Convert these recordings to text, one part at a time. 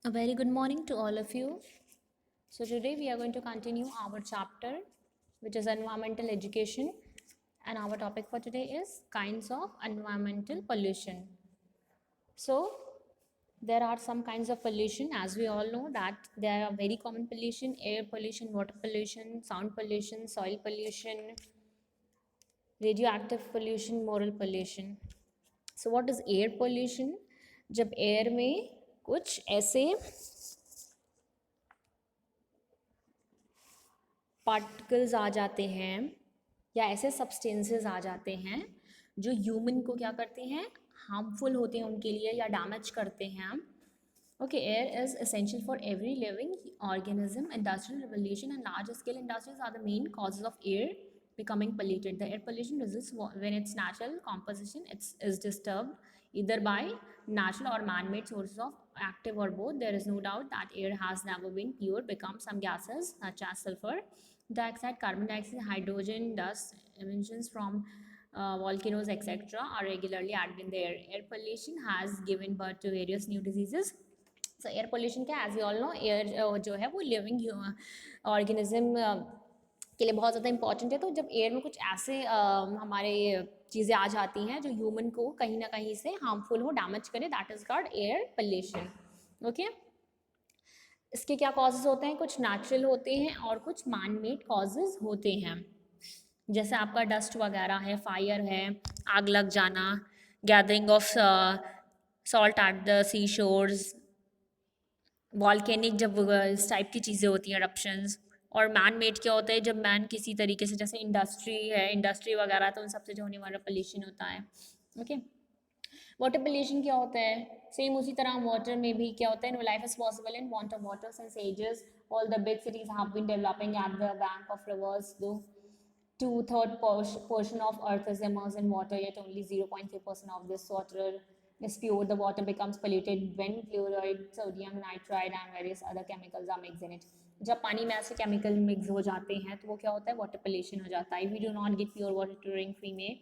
A very good morning to all of you. So, today we are going to continue our chapter, which is environmental education, and our topic for today is kinds of environmental pollution. So, there are some kinds of pollution, as we all know, that there are very common pollution: air pollution, water pollution, sound pollution, soil pollution, radioactive pollution, moral pollution. So, what is air pollution? जब air में कुछ ऐसे particles आ जाते हैं या ऐसे substances आ जाते हैं जो ह्यूमन को क्या करते हैं, हार्मफुल होते हैं उनके लिए या डैमेज करते हैं. Okay, air is essential for every living organism. Industrial revolution and large scale industries are the main causes of air becoming polluted. The air pollution results when its natural composition is disturbed either by natural or man-made sources of active or both. There is no doubt that air has never been pure. Become some gases such as sulfur dioxide, carbon dioxide, hydrogen, dust, emissions from volcanoes, etc., are regularly added in the air. Air pollution has given birth to various new diseases. So air pollution क्या, as you all know, air जो है वो living organism के लिए बहुत ज़्यादा important है. तो जब एयर में कुछ ऐसे हमारे चीज़ें आ जाती हैं जो ह्यूमन को कहीं ना कहीं से हार्मफुल हो, डैमेज करे, that is called air pollution. Okay, इसके क्या कॉजेज़ होते हैं? कुछ नेचुरल होते हैं और कुछ मैन मेड कॉजेज़ होते हैं. जैसे आपका डस्ट वगैरह है, फायर है, आग लग जाना, gathering of salt at the sea shores, volcanic जब इस टाइप की चीज़ें होती हैं, eruptions. और मैन मेड क्या होता है? जब मैन किसी तरीके से, जैसे इंडस्ट्री है, इंडस्ट्री वगैरह, तो उन सबसे जो होने वाला पोल्यूशन होता है. ओके, वाटर पोल्यूशन क्या होता है? सेम उसी तरह वाटर में भी क्या होता है? No life is possible in want of water since ages. All the big cities have been developing at the bank of rivers. दो two-third portion of earth is immersed in water, yet only 0.3% of this water is pure. The water becomes polluted when fluoride, sodium nitrite and various other chemicals are mixed in it. जब पानी में ऐसे chemical mix हो जाते हैं तो वो क्या होता है? वाटर पोल्यूशन हो जाता है. We do not get pure water to drink, we may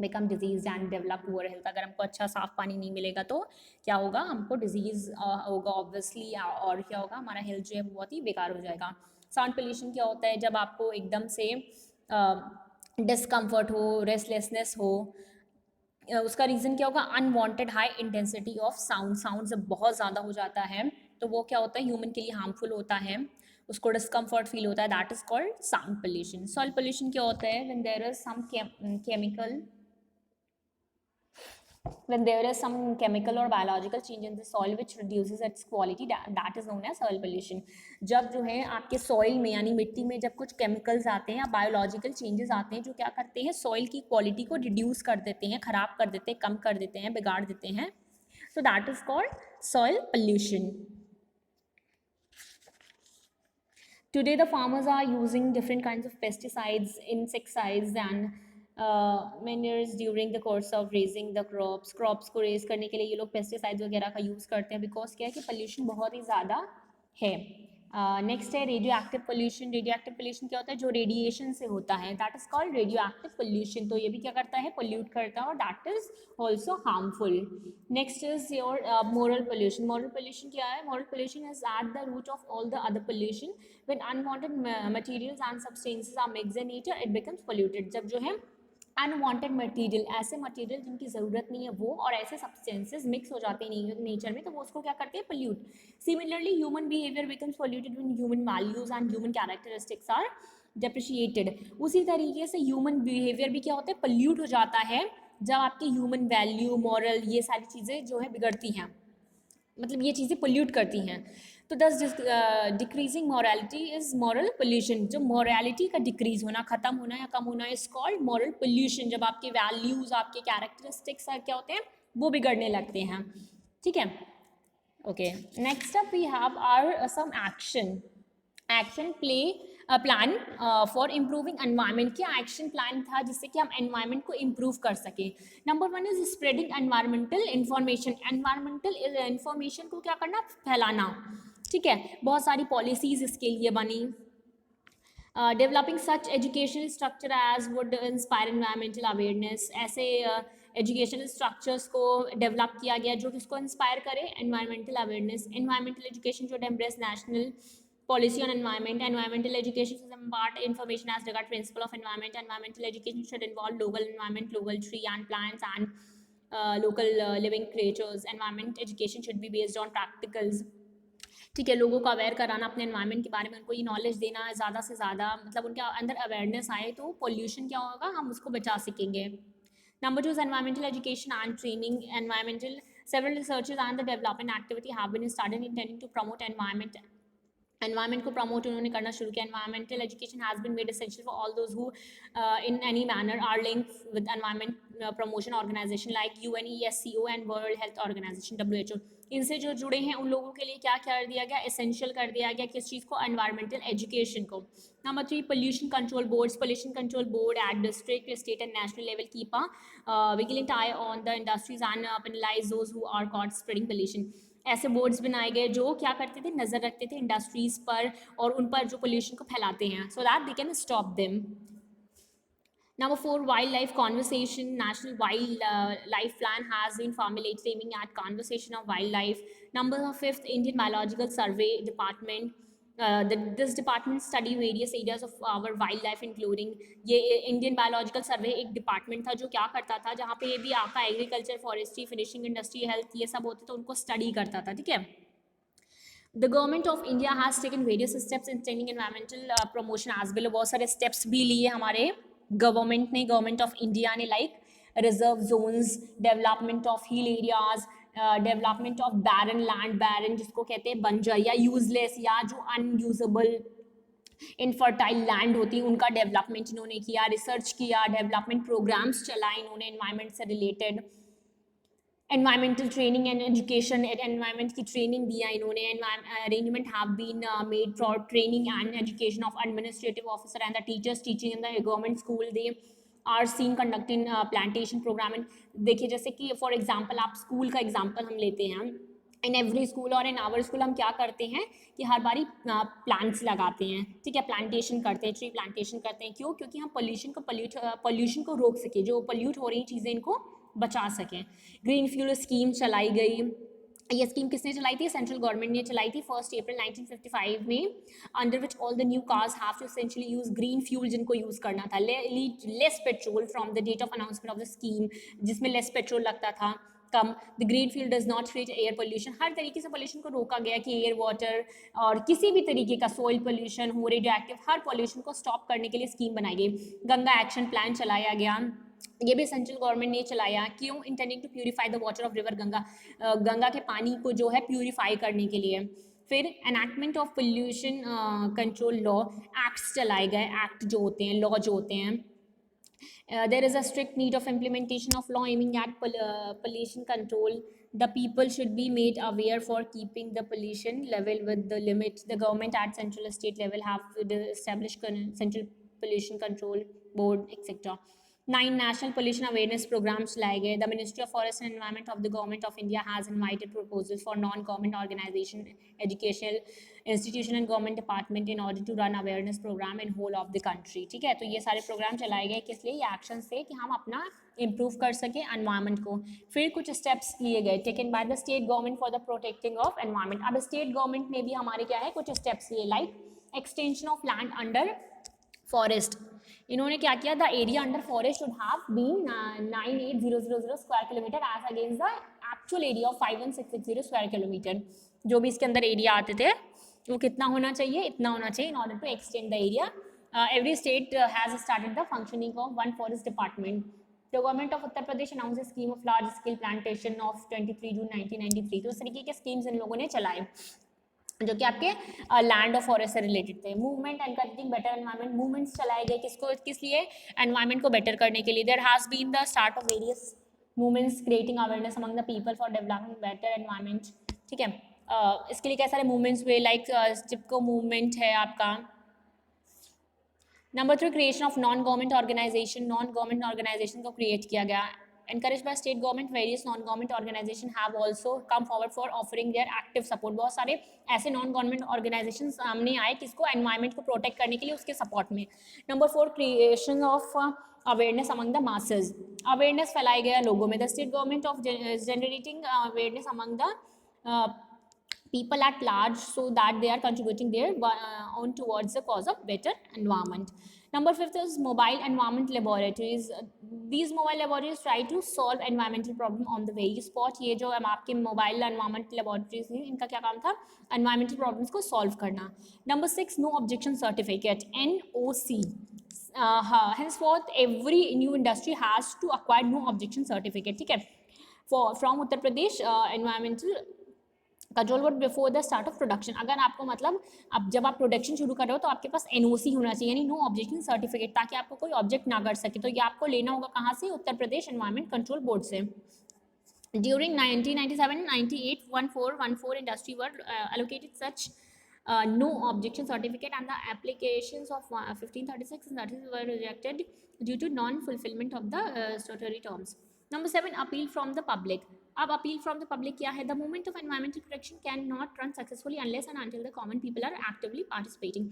become disease and develop poor health. अगर हमको अच्छा साफ पानी नहीं मिलेगा तो क्या होगा? हमको डिजीज़ होगा ऑब्वियसली, और क्या होगा? हमारा हेल्थ जो है बहुत ही बेकार हो जाएगा. साउंड पोल्यूशन क्या होता है? जब आपको एकदम से डिस्कम्फर्ट हो, रेस्टलेसनेस हो, उसका रीज़न क्या होगा? Unwanted high intensity of sound. Sound जब बहुत ज़्यादा हो जाता है तो वो क्या होता है? ह्यूमन के लिए हार्मफुल होता है, उसको डिस्कम्फर्ट फील होता है. That is called sound pollution. Soil pollution क्या होता है? When there is some chemical, when there is some chemical or biological change in the soil which reduces its quality, that is known as soil pollution. जब जो है आपके soil में यानी मिट्टी में जब कुछ केमिकल्स आते हैं या बायोलॉजिकल चेंजेस आते हैं जो क्या करते हैं? सॉइल की क्वालिटी को रिड्यूस कर देते हैं, ख़राब कर देते हैं, कम कर देते हैं, बिगाड़ देते हैं. So that is called soil pollution. Today, the farmers are using different kinds of pesticides, insecticides, and manures during the course of raising the crops. Crops को raise करने के लिए ये लोग pesticides वगैरह का यूज़ करते हैं, बिकॉज क्या है कि pollution बहुत ही ज़्यादा है. नेक्स्ट है radio active pollution. Radio active pollution क्या होता है? जो रेडिएशन से होता है, that is called radio active pollution. तो ये भी क्या करता है? पोल्यूट करता है, और that is also harmful. Next is your moral pollution. Moral pollution क्या है? Moral pollution is at the root of all the other pollution. When unwanted materials and substances are mixed in nature, it becomes polluted. जब जो है unwanted material, ऐसे material जिनकी ज़रूरत नहीं है वो, और ऐसे सब्सटेंसेस मिक्स हो जाते हैं नेचर में, तो वो उसको क्या करते हैं? Pollute. Similarly human behaviour becomes polluted when human values and human characteristics are depreciated. उसी तरीके से ह्यूमन बिहेवियर भी क्या होता है? पोल्यूट हो जाता है जब आपकी ह्यूमन वैल्यू, मॉरल, ये सारी चीज़ें जो है बिगड़ती हैं, मतलब ये चीज़ें पोल्यूट करती हैं. तो दस decreasing morality is moral pollution. जो मॉरलिटी का डिक्रीज होना, ख़त्म होना या कम होना, इज कॉल्ड मॉरल पोल्यूशन. जब आपके वैल्यूज़, आपके कैरेक्टरिस्टिक्स क्या होते हैं? वो बिगड़ने लगते हैं. ठीक है, okay. Next up we have are some action plan for improving environment. क्या एक्शन प्लान था जिससे कि हम एनवायरनमेंट को इम्प्रूव कर सकें? Number 1 is spreading environmental information. Environmental information को क्या करना? फैलाना. ठीक है, बहुत सारी पॉलिसीज इसके लिए बनी. Developing such education structure as would inspire environmental awareness. ऐसे एजुकेशनल स्ट्रक्चर्स को डेवलप किया गया जो किसको इंस्पायर करे, environmental awareness, environmental education should embrace national policy on environment, environmental education should impart information as regard principle of environment, environmental education should involve local environment, local tree and plants and local living creatures, environment education should be based on practicals, ठीक है, लोगों को aware कराना अपने environment के बारे में, उनको ये नॉलेज देना ज़्यादा से ज़्यादा, मतलब उनके अंदर अवेयरनेस आए तो पोल्यूशन क्या होगा, हम उसको बचा सकेंगे. Number 2 is environmental education and training. Several researches and the development activity have been started intending to promote environment को promote उन्होंने करना शुरू किया. Environmental education has been made essential for all those who in any manner are linked with environment promotion organization like UNESCO and World Health Organization WHO. इनसे जो जुड़े हैं उन लोगों के लिए क्या कर दिया गया, एसेंशियल कर दिया गया किस चीज़ को, एनवायरमेंटल एजुकेशन को. Number 3, pollution control boards. Pollution control board at district, state and national level keep a vigilant eye on the industries and penalize those who are caught spreading pollution. ऐसे boards बनाए गए जो क्या करते थे, नज़र रखते थे इंडस्ट्रीज़ पर और उन पर जो पोल्यूशन को फैलाते हैं, so that they can stop them. Number 4, wildlife conservation. National wildlife plan has been formulated aiming at conservation of wildlife. Number 5, Indian Biological Survey Department. This department study various areas of our wildlife including, ये Indian biological सर्वे एक department था जो क्या करता था, जहाँ पे ये भी आपका agriculture, forestry, finishing industry, health, ये सब होते थे, उनको स्टडी करता था. ठीक है. The government of India has taken various steps in training environmental promotion as well. बहुत सारे steps भी लिए हमारे गवर्नमेंट ने, गवर्नमेंट ऑफ इंडिया ने, like reserve zones, development of hill areas, development of barren land, barren जिसको कहते हैं बंजर या यूजलेस या जो अनयूजेबल इनफर्टाइल लैंड होती है, उनका डेवलपमेंट इन्होंने किया, रिसर्च किया, डेवलपमेंट प्रोग्राम्स चलाए इन्होंने एनवायरनमेंट से related, environmental training and education, environment की ट्रेनिंग दिया इन्होंने. Arrangement have been made for training and education of administrative officer and the teachers teaching in the government school. They are seen conducting plantation program. देखिए जैसे कि for example, आप school का example हम लेते हैं, इन एवरी स्कूल और in our school हम क्या करते हैं कि हर बारी प्लांट्स लगाते हैं. ठीक है, प्लांटेशन करते हैं, ट्री प्लांटेशन करते हैं. क्यों? क्योंकि हम पोल्यूशन को रोक सके, जो पोल्यूट हो रही चीज़ें इनको बचा सकें. ग्रीन फ्यूल स्कीम चलाई गई. ये स्कीम किसने चलाई थी? सेंट्रल गवर्नमेंट ने चलाई थी 1 अप्रैल 1955 में, under which all the new cars have to essentially use green fuel, जिनको यूज़ करना था less petrol from the date of announcement of the scheme, जिसमें लेस पेट्रोल लगता था, कम. The green fuel does not create air pollution. हर तरीके से पोल्यूशन को रोका गया कि एयर, वाटर और किसी भी तरीके का सॉइल पोल्यूशन हो, रेडियो एक्टिव, हर पोल्यूशन को स्टॉप करने के लिए स्कीम बनाई गई. गंगा एक्शन प्लान चलाया गया, ये भी सेंट्रल गवर्नमेंट ने चलाया. क्यों? Intending to purify the water of river Ganga, Ganga के पानी को जो है प्यूरिफाई करने के लिए. फिर enactment of pollution control law, acts चलाए गए. एक्ट जो होते हैं, लॉ जो होते हैं. There is a strict need of implementation of law aiming at pollution control. The people should be made aware for keeping the pollution level with the limit. The government at central state level have established central pollution control board, etc. 9 national pollution awareness programs लाए गए. The Ministry of Forest and Environment of the Government of India has invited proposals for non-government organization, educational institution and government department in order to run awareness program in whole of the country. ठीक है, तो ये सारे programme चलाए गए किस लिए? ये एक्शन से कि हम अपना इम्प्रूव कर सकें एनवायरनमेंट को. फिर कुछ स्टेप्स लिए गए taken by the state government for the protecting of environment. अब स्टेट गवर्नमेंट ने भी हमारे क्या है कुछ स्टेप्स लिए, like extension of land under forest. इन्होंने क्या किया? The area under forest should have been 98000 square kilometre as against the actual area of 51660 square kilometre. जो भी इसके अंदर एरिया आते थे वो कितना होना चाहिए? इतना होना चाहिए in order to extend the area. Every state has started the functioning of one forest department. The government of Uttar Pradesh announced a scheme of large scale plantation of 23 June 1993. तो इस तरीके के स्कीम्स इन लोगों ने चलाए जो कि आपके लैंड और फॉरेस्ट से रिलेटेड थे. Movement encouraging better environment. Movements चलाए गए किस लिए? एनवायरनमेंट को बेटर करने के लिए. There has been the start of various movements creating awareness among the people for developing better environment. ठीक है, इसके लिए कई सारे मूवमेंट्स हुए, लाइक चिपको मूवमेंट है आपका. Number 3, creation of non government organisation. Non government organisation को क्रिएट किया गया. Encouraged by state government, various non-government organizations have also come forward for offering their active support. बहुत सारे ऐसे non-government organizations सामने आए किसको? एनवायरनमेंट को प्रोटेक्ट करने के लिए, उसके सपोर्ट में. Number 4, creation of awareness among the masses, awareness फैलाया गया लोगों में. The state government of generating awareness among the people at large so that they are contributing their own towards the cause of better environment. Number 5 is mobile environment laboratories. These mobile laboratories try to solve environmental problem on the very spot. ये जो हम आपके mobile environment laboratories हैं, इनका क्या काम था? Environmental problems को solve करना. Number 6, no objection certificate, NOC. Henceforth every new industry has to acquire no objection certificate. ठीक है, from Uttar Pradesh environmental control board before the start of production. अगर आपको मतलब अब जब आप प्रोडक्शन शुरू कर रहे हो तो आपके पास एनओसी होना चाहिए, यानी नो ऑब्जेक्शन सर्टिफिकेट, ताकि आपको कोई ऑब्जेक्ट ना कर सके. तो ये आपको लेना होगा कहाँ से? Uttar Pradesh environment control board से. During 1997-98 1414 industry were allocated such no objection certificate and the applications of 1536 and 36 were rejected due to non-fulfillment of the statutory terms. Number 7, appeal from the public. अब appeal from the public क्या है? The movement of environmental protection cannot run successfully unless and until the common people are actively participating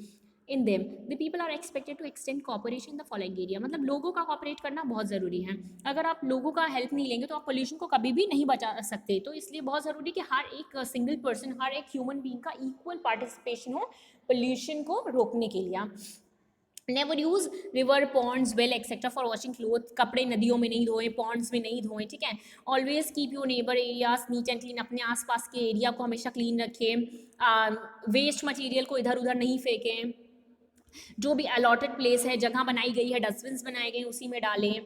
in them. The people are expected to extend cooperation in the following area. मतलब लोगों का cooperate करना बहुत ज़रूरी है. अगर आप लोगों का help नहीं लेंगे तो आप pollution को कभी भी नहीं बचा सकते. तो इसलिए बहुत ज़रूरी कि हर एक single person, हर एक human being का equal participation हो pollution को रोकने के लिए. Never use river ponds well etcetera for washing cloth. कपड़े नदियों में नहीं धोएं, पॉन्ड्स में नहीं धोएं. ठीक है. Always keep your neighbour areas neat and clean. अपने आसपास के एरिया को हमेशा क्लीन रखें. वेस्ट मटेरियल को इधर उधर नहीं फेंकें. जो भी अलॉटेड प्लेस है, जगह बनाई गई है, डस्टबिन्स बनाए गए हैं, उसी में डालें.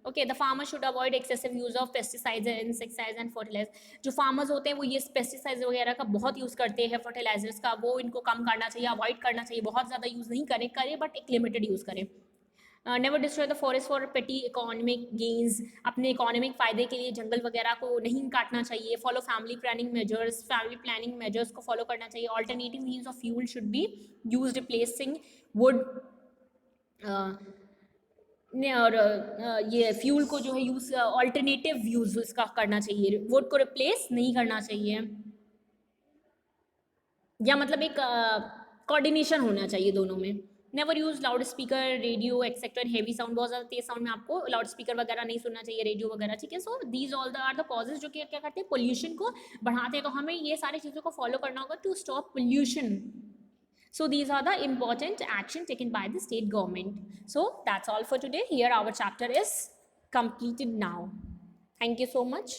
Okay. The farmer should avoid excessive use of pesticides and insecticides and fertiliser. जो फार्मर्स होते हैं वो ये पेस्टिसाइड्स वगैरह का बहुत यूज़ करते हैं, फर्टिलाइजर्स का, वो इनको कम करना चाहिए, अवॉइड करना चाहिए. बहुत ज़्यादा यूज़ नहीं करें बट एक लिमिटेड यूज़ करें. Never destroy the forest for पेटी इकोनॉमिक गेन्स. अपने इकोनॉमिक फ़ायदे के लिए जंगल वगैरह को नहीं काटना चाहिए. फॉलो फैमिली प्लानिंग मेजर्स को फॉलो करना चाहिए. Alternative means of fuel should be use replacing would. और ये फ्यूल को जो है यूज़ ऑल्टरनेटिव यूज़ इसका करना चाहिए. वुड को रिप्लेस नहीं करना चाहिए, या मतलब एक कोऑर्डिनेशन होना चाहिए दोनों में. Never use loud speaker, radio etcetera, heavy sound. बहुत ज़्यादा तेज साउंड में आपको लाउड स्पीकर वगैरह नहीं सुनना चाहिए, रेडियो वगैरह. ठीक है. So these all are the causes जो कि क्या करते हैं, पोल्यूशन को बढ़ाते हैं. तो हमें ये सारी चीज़ों को फॉलो करना होगा to stop pollution. So these are the important action taken by the state government. So that's all for today. Here our chapter is completed now. Thank you so much.